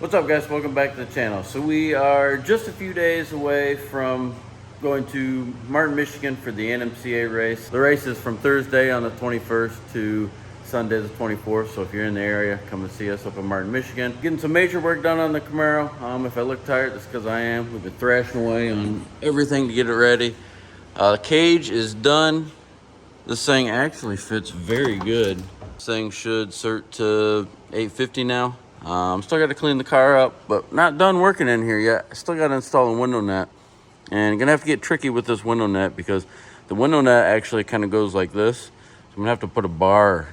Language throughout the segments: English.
What's up, guys? Welcome back to the channel. So we are just a few days away from going to Martin, Michigan for the NMCA race. The race is from Thursday on the 21st to Sunday the 24th. So if you're in the area, come and see us up in Martin, Michigan. Getting some major work done on the Camaro. If I look tired, that's because I am. We've been thrashing away on everything to get it ready. The cage is done. This thing actually fits very good. This thing should cert to 850 now. Still got to clean the car up, but not done working in here yet. I still got to install a window net, and gonna have to get tricky with this window net because the window net actually kind of goes like this. So I'm gonna have to put a bar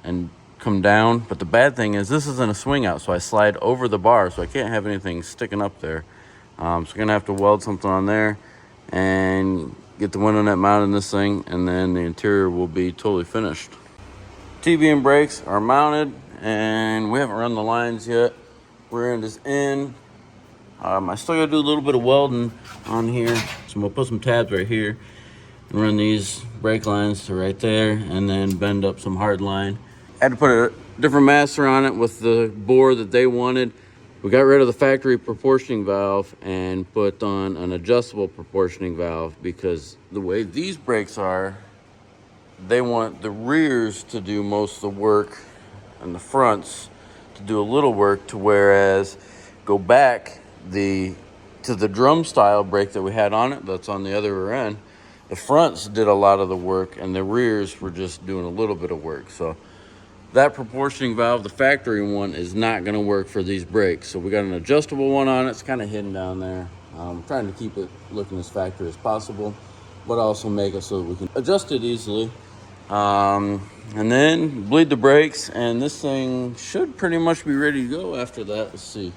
and come down. But the bad thing is this isn't a swing out, so I slide over the bar, so I can't have anything sticking up there. So I'm gonna have to weld something on there and get the window net mounted in this thing, and then the interior will be totally finished. TV and brakes are mounted, and we haven't run the lines yet. Rear end is in. I still gotta do a little bit of welding on here. So I'm gonna put some tabs right here and run these brake lines to right there, and then bend up some hard line. I had to put a different master on it with the bore that they wanted. We got rid of the factory proportioning valve and put on an adjustable proportioning valve because the way these brakes are, they want the rears to do most of the work and the fronts to do a little work, to whereas go back to the drum style brake that we had on it, that's on the other rear end, the fronts did a lot of the work and the rears were just doing a little bit of work. So that proportioning valve, the factory one, is not going to work for these brakes. So we got an adjustable one on it. It's kind of hidden down there. I'm trying to keep it looking as factory as possible, but also make it so that we can adjust it easily. And then bleed the brakes, and this thing should pretty much be ready to go after that. Let's see.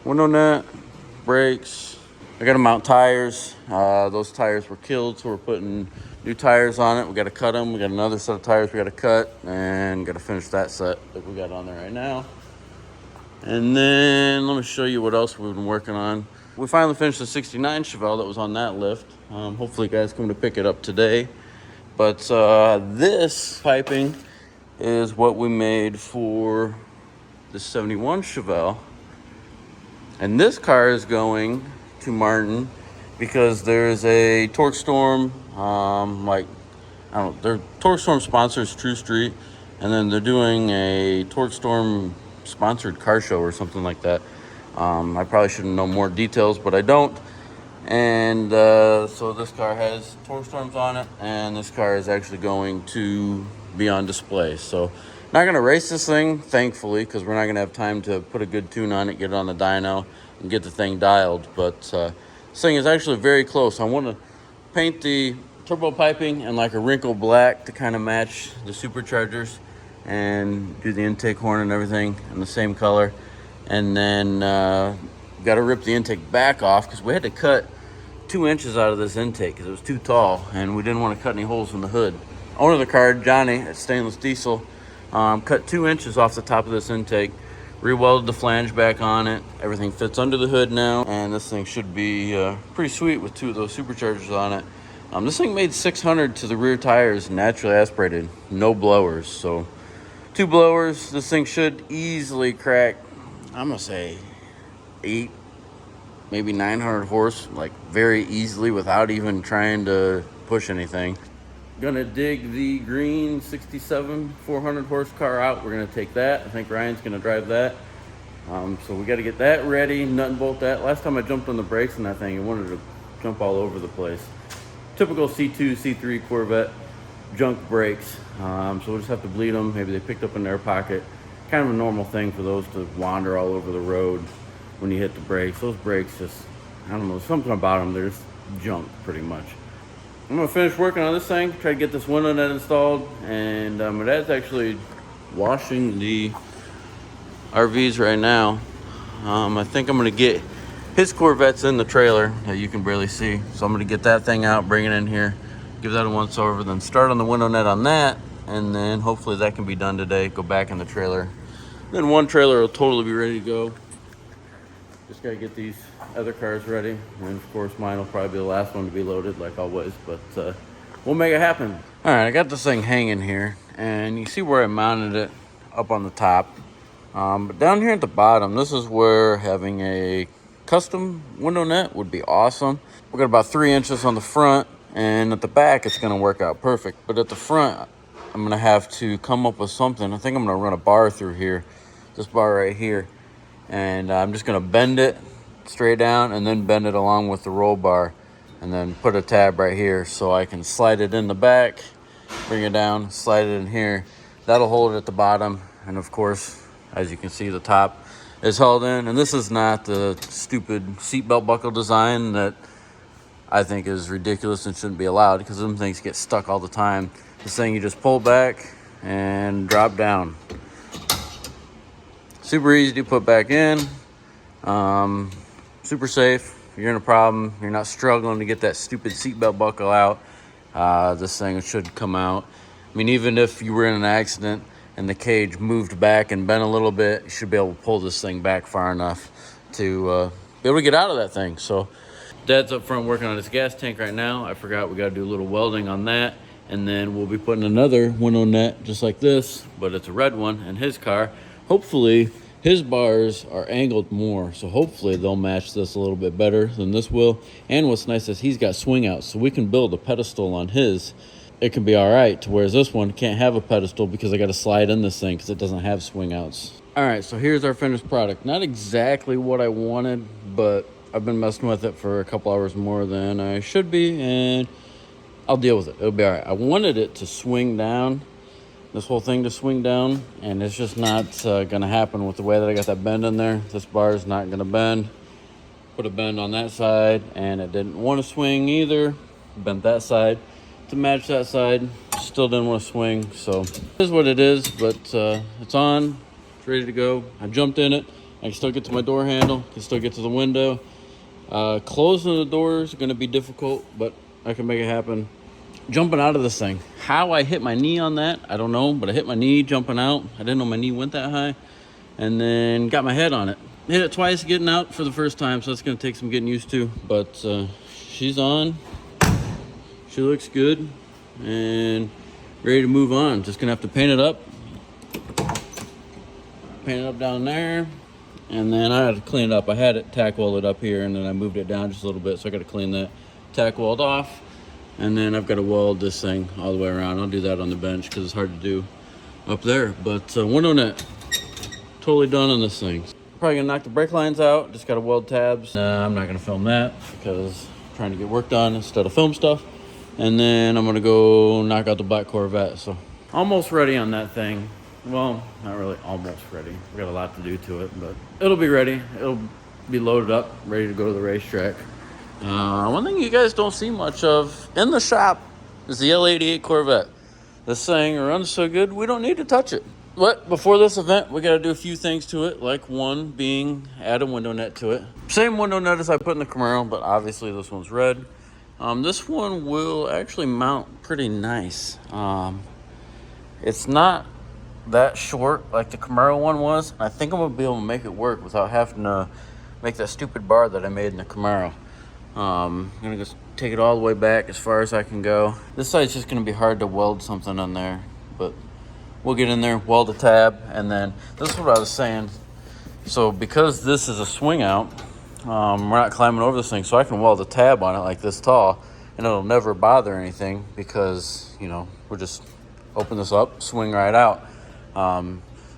Window net, brakes. I got to mount tires. Those tires were killed, so we're putting new tires on it. We got to cut them. We got another set of tires we got to cut, and got to finish that set that we got on there right now. And then let me show you what else we've been working on. We finally finished the 69 Chevelle that was on that lift. Hopefully you guys come to pick it up today. But this piping is what we made for the 71 Chevelle. And this car is going to Martin because there's a Torque Storm, their Torque Storm sponsors True Street, and then they're doing a Torque Storm sponsored car show or something like that. I probably should know more details, but I don't. And so this car has Torque Storms on it, and this car is actually going to be on display. So not going to race this thing, thankfully, because we're not going to have time to put a good tune on it, get it on the dyno, and get the thing dialed. But this thing is actually very close. I want to paint the turbo piping in like a wrinkle black to kind of match the superchargers, and do the intake horn and everything in the same color. And then got to rip the intake back off because we had to cut 2 inches out of this intake because it was too tall, and we didn't want to cut any holes in the hood. Owner of the car, Johnny at Stainless Diesel, cut 2 inches off the top of this intake, re-welded the flange back on it. Everything fits under the hood now, and this thing should be pretty sweet with 2 of those superchargers on it. This thing made 600 to the rear tires, naturally aspirated, no blowers. So 2 blowers, this thing should easily crack, I'm gonna say 8, maybe 900 horse, like very easily without even trying to push anything. Gonna dig the green 67 400 horse car out. We're gonna take that. I think Ryan's gonna drive that. So we got to get that ready, nut and bolt that. Last time I jumped on the brakes on that thing, it wanted to jump all over the place. Typical C2, C3 Corvette junk brakes. So we'll just have to bleed them. Maybe they picked up in their pocket. Kind of a normal thing for those to wander all over the road when you hit the brakes. Those brakes just, I don't know, something about them, they're just junk pretty much. I'm gonna finish working on this thing, try to get this window net installed, and my dad's actually washing the RVs right now. I think I'm gonna get his Corvettes in the trailer that you can barely see. So I'm gonna get that thing out, bring it in here, give that a once over, then start on the window net on that, and then hopefully that can be done today, go back in the trailer. Then one trailer will totally be ready to go. Just gotta get these other cars ready, and of course mine will probably be the last one to be loaded like always, but we'll make it happen. All right, I got this thing hanging here, and you see where I mounted it up on the top. But down here at the bottom, this is where having a custom window net would be awesome. We got about 3 inches on the front, and at the back it's going to work out perfect. But at the front, I'm going to have to come up with something. I think I'm going to run a bar through here, this bar right here, and I'm just going to bend it straight down and then bend it along with the roll bar, and then put a tab right here so I can slide it in the back, bring it down, slide it in here. That'll hold it at the bottom, and of course, as you can see, the top is held in. And this is not the stupid seatbelt buckle design that I think is ridiculous and shouldn't be allowed, because them things get stuck all the time. This thing you just pull back and drop down. Super easy to put back in. Super safe. If you're in a problem, you're not struggling to get that stupid seatbelt buckle out, this thing should come out. I mean, even if you were in an accident and the cage moved back and bent a little bit, you should be able to pull this thing back far enough to be able to get out of that thing. So Dad's up front working on his gas tank right now. I forgot we got to do a little welding on that, and then we'll be putting another window net just like this, but it's a red one, in his car. Hopefully his bars are angled more, so hopefully they'll match this a little bit better than this will. And what's nice is he's got swing outs, so we can build a pedestal on his. It can be all right, whereas this one can't have a pedestal because I got to slide in this thing because it doesn't have swing outs. All right, so here's our finished product. Not exactly what I wanted, but I've been messing with it for a couple hours more than I should be, and I'll deal with it. It'll be all right. I wanted it to swing down, this whole thing to swing down, and it's just not going to happen with the way that I got that bend in there. This bar is not going to bend. Put a bend on that side, and it didn't want to swing either. Bent that side to match that side, still didn't want to swing. So it is what it is, but it's on, it's ready to go. I jumped in it. I can still get to my door handle, can still get to the window. Closing the door is going to be difficult, but I can make it happen. Jumping out of this thing, how I hit my knee on that, I don't know, but I hit my knee jumping out. I didn't know my knee went that high, and then got my head on it. Hit it twice getting out for the first time, so it's going to take some getting used to, but she's on. She looks good and ready to move on. Just gonna have to paint it up down there, and then I had to clean it up. I had it tack welded up here, and then I moved it down just a little bit, so I got to clean that tack weld off, and then I've got to weld this thing all the way around. I'll do that on the bench because it's hard to do up there. But window net totally done on this thing. Probably gonna knock the brake lines out. Just got to weld tabs. I'm not gonna film that because I'm trying to get work done instead of film stuff. And then I'm gonna go knock out the black Corvette. So almost ready on that thing. Well, not really almost ready. We got a lot to do to it, but it'll be ready. It'll be loaded up, ready to go to the racetrack. One thing you guys don't see much of in the shop is the L88 Corvette. This thing runs so good, we don't need to touch it. But before this event, we gotta do a few things to it, like one being add a window net to it. Same window net as I put in the Camaro, but obviously this one's red. This one will actually mount pretty nice. It's not that short like the Camaro one was. I think I'm gonna be able to make it work without having to make that stupid bar that I made in the Camaro. I'm gonna just take it all the way back as far as I can go. This side's just gonna be hard to weld something on there, but we'll get in there, weld a tab, and then this is what I was saying. So because this is a swing out, we're not climbing over this thing, so I can weld a tab on it like this tall, and it'll never bother anything because, you know, we'll just open this up, swing right out.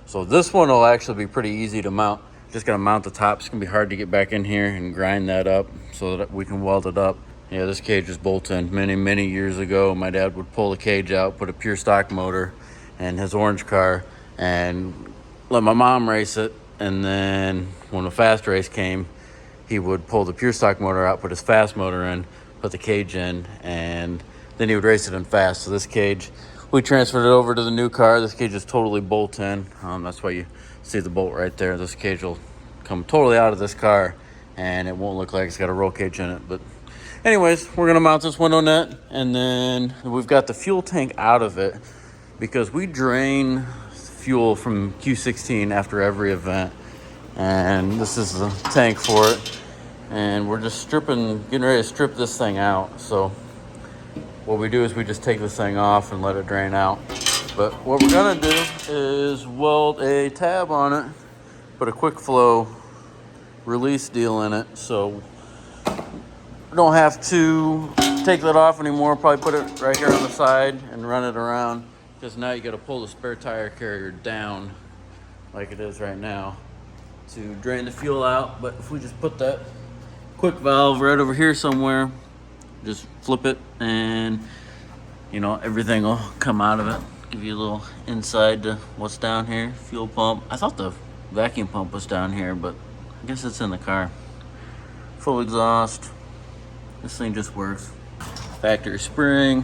So this one will actually be pretty easy to mount. Just gotta mount the top. It's gonna be hard to get back in here and grind that up so that we can weld it up. Yeah, this cage was bolted many years ago. My dad would pull the cage out, put a pure stock motor in his orange car, and let my mom race it. And then when the fast race came, he would pull the pure stock motor out, put his fast motor in, put the cage in, and then he would race it in fast. So this cage, we transferred it over to the new car. This cage is totally bolt in. That's why you see the bolt right there. This cage will come totally out of this car, and it won't look like it's got a roll cage in it. But anyways, we're gonna mount this window net, and then we've got the fuel tank out of it because we drain fuel from Q16 after every event, and this is the tank for it. And we're just getting ready to strip this thing out. So what we do is we just take this thing off and let it drain out. But what we're gonna do is weld a tab on it put a quick flow release deal in it, so we don't have to take that off anymore. Probably put it right here on the side and run it around, because now you got to pull the spare tire carrier down like it is right now to drain the fuel out. But if we just put that quick valve right over here somewhere, just flip it, and you know, everything will come out of it. Give you a little inside to what's down here. Fuel pump. I thought the vacuum pump was down here, but I guess it's in the car. Full exhaust. This thing just works. Factory spring.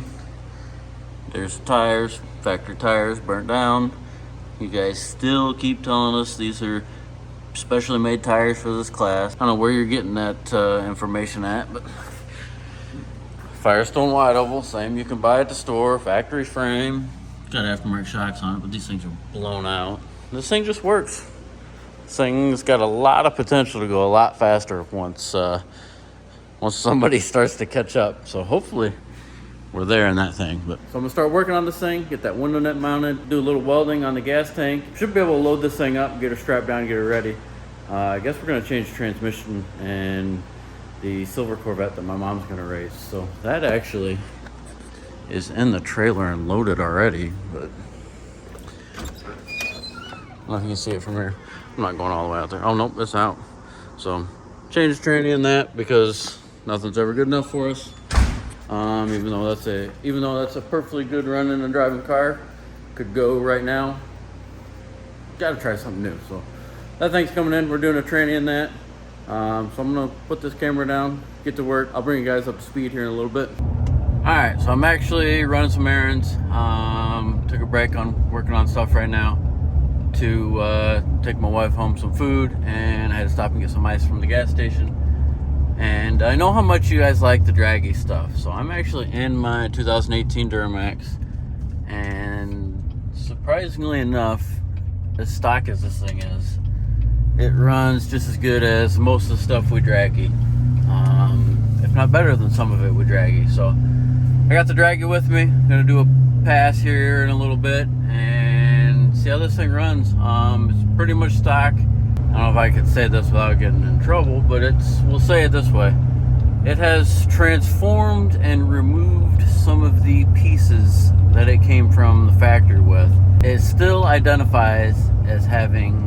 There's the tires. Factory tires burnt down. You guys still keep telling us these are specially made tires for this class. I don't know where you're getting that information at, but Firestone wide oval, same you can buy at the store. Factory frame. Got aftermarket shocks on it, but these things are blown out. This thing just works. This thing's got a lot of potential to go a lot faster once somebody starts to catch up. So hopefully we're there in that thing. But so I'm gonna start working on this thing, get that window net mounted, do a little welding on the gas tank. Should be able to load this thing up, get her strapped down, get her ready. I guess we're gonna change the transmission and the silver Corvette that my mom's gonna race. So that actually is in the trailer and loaded already, but I don't know if you can see it from here. I'm not going all the way out there. Oh nope, it's out. So change the tranny in that, because nothing's ever good enough for us. Even though that's a perfectly good running and driving car, could go right now. Got to try something new. So that thing's coming in. We're doing a tranny in that. So I'm gonna put this camera down, get to work. I'll bring you guys up to speed here in a little bit. Alright, so I'm actually running some errands. Took a break on working on stuff right now to take my wife home some food, and I had to stop and get some ice from the gas station. And I know how much you guys like the draggy stuff, so I'm actually in my 2018 Duramax, and surprisingly enough, as stock as this thing is, it runs just as good as most of the stuff we draggy, if not better than some of it we draggy. So I got the draggy with me. I'm gonna do a pass here in a little bit and see how this thing runs. It's pretty much stock. I don't know if I could say this without getting in trouble, but we'll say it this way. It has transformed and removed some of the pieces that it came from the factory with. It still identifies as having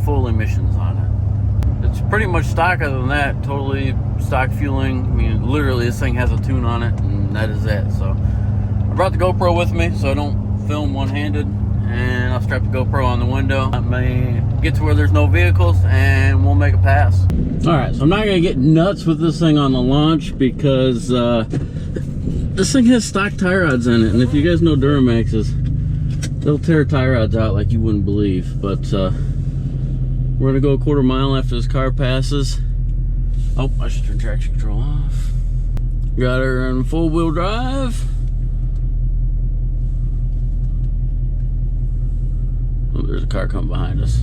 full emissions on it. It's pretty much stock. Other than that, totally stock fueling. I mean, literally this thing has a tune on it, and that is it. So I brought the GoPro with me so I don't film one-handed, and I'll strap the GoPro on the window. I may get to where there's no vehicles and we'll make a pass. All right, so I'm not gonna get nuts with this thing on the launch, because this thing has stock tie rods in it, and if you guys know Duramaxes, they'll tear tie rods out like you wouldn't believe. But we're gonna go a quarter mile after this car passes. Oh, I should turn traction control off. Got her in full wheel drive. Oh, there's a car coming behind us.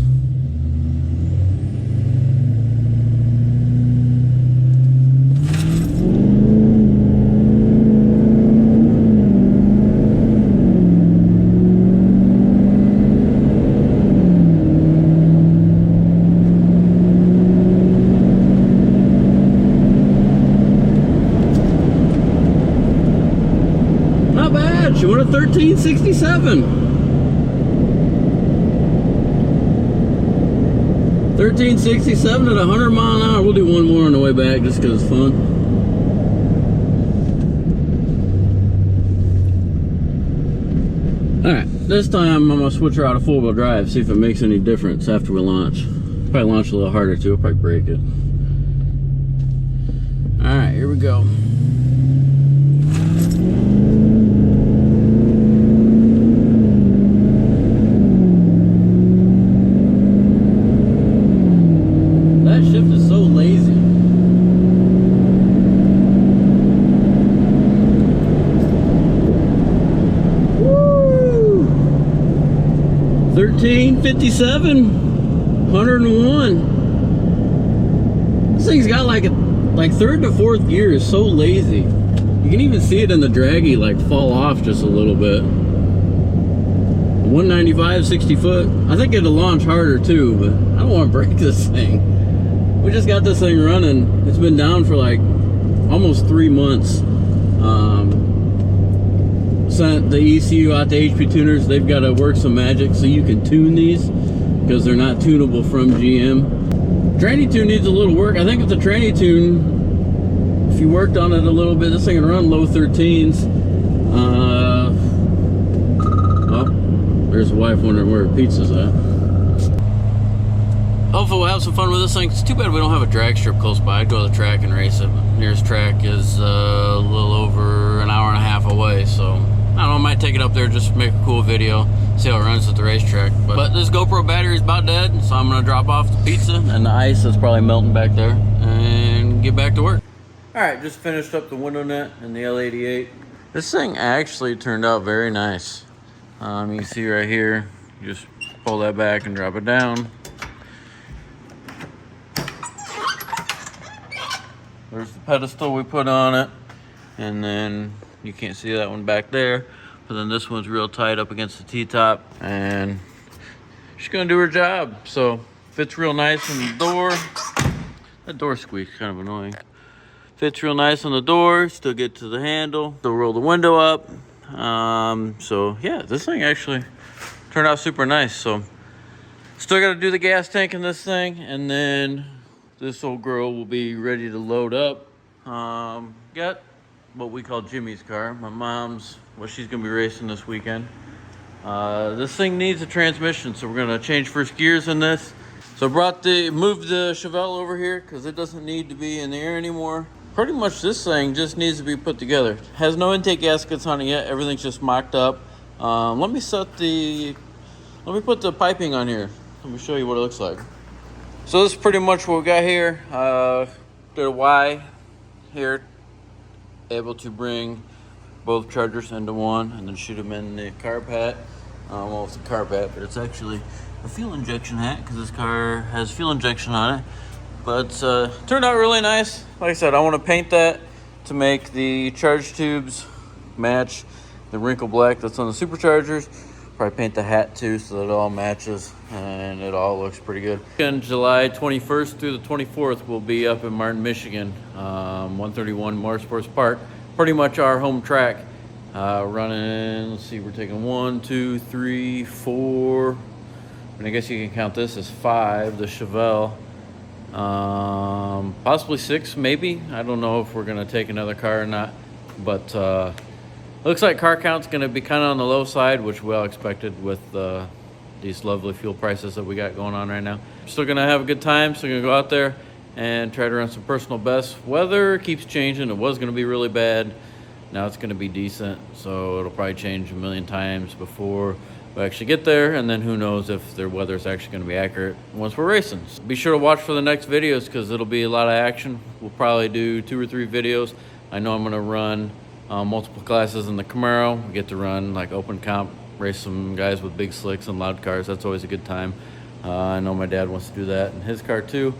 Not bad. She went at 1367. 1367 at 100 mile an hour. We'll do one more on the way back just because it's fun. Alright, this time I'm going to switch her out of full wheel drive, see if it makes any difference after we launch. Probably launch a little harder too, I'll probably break it. Alright, here we go. Shift is so lazy. Woo! 1357, 101. This thing's got like third to fourth gear is so lazy. You can even see it in the draggy like fall off just a little bit. 195, 60 foot. I think it'll launch harder too, but I don't want to break this thing. We just got this thing running. It's been down for like almost 3 months. Sent the ECU out to HP tuners. They've got to work some magic so you can tune these, because they're not tunable from GM. Tranny tune needs a little work. I think if the tranny tune, if you worked on it a little bit, this thing can run low 13s. Oh, there's the wife wondering where her pizza's at. Hopefully we'll have some fun with this thing. It's too bad we don't have a drag strip close by. I'd go to the track and race it. Nearest track is a little over an hour and a half away, so I don't know, I might take it up there just to make a cool video, see how it runs at the racetrack. But this GoPro battery is about dead, so I'm gonna drop off the pizza and the ice is probably melting back there and get back to work. All right, just finished up the window net in the L88. This thing actually turned out very nice. You can see right here, you just pull that back and drop it down. There's the pedestal we put on it, and then you can't see that one back there, but then this one's real tight up against the T-top, and she's gonna do her job. So fits real nice in the door. That door squeaks, kind of annoying. Fits real nice on the door, still get to the handle, still roll the window up. So yeah, this thing actually turned out super nice. So still got to do the gas tank in this thing, and then this old girl will be ready to load up. Got what we call Jimmy's car, my mom's, what she's gonna be racing this weekend. This thing needs a transmission, so we're gonna change first gears in this. So moved the Chevelle over here because it doesn't need to be in the air anymore. Pretty much this thing just needs to be put together. Has no intake gaskets on it yet, everything's just mocked up. Let me put the piping on here. Let me show you what it looks like. So this is pretty much what we got here. Did a Y here, able to bring both chargers into one and then shoot them in the carb hat. Well, it's a carb hat, but it's actually a fuel injection hat because this car has fuel injection on it. But turned out really nice. Like I said, I want to paint that to make the charge tubes match the wrinkle black that's on the superchargers. Probably paint the hat too so that it all matches and it all looks pretty good. And July 21st through the 24th, we'll be up in Martin, Michigan, 131 Motorsports Park. Pretty much our home track. Running, let's see, we're taking 1, 2, 3, 4, and I guess you can count this as 5, the Chevelle. Possibly 6, maybe. I don't know if we're gonna take another car or not, but looks like car count's gonna be kind of on the low side, which we all expected with these lovely fuel prices that we got going on right now. Still gonna have a good time, still gonna go out there and try to run some personal bests. Weather keeps changing. It was gonna be really bad. Now it's gonna be decent, so it'll probably change a million times before we actually get there, and then who knows if their weather is actually gonna be accurate once we're racing. So be sure to watch for the next videos because it'll be a lot of action. We'll probably do 2 or 3 videos. I know I'm gonna run multiple classes in the Camaro. We get to run like open comp, race some guys with big slicks and loud cars. That's always a good time. I know my dad wants to do that in his car too,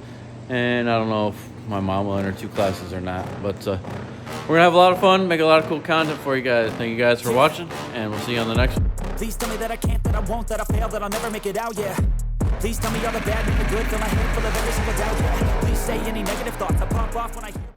and I don't know if my mom will enter 2 classes or not, but we're gonna have a lot of fun, make a lot of cool content for you guys. Thank you guys for watching, and we'll see you on the next one. Please tell me that I can't, that I won't, that I fail, that I'll never make it out, yeah. Please tell me all the bad and the good, fill my head full of every single doubt, yeah. Please say any negative thoughts, I pop off when I hear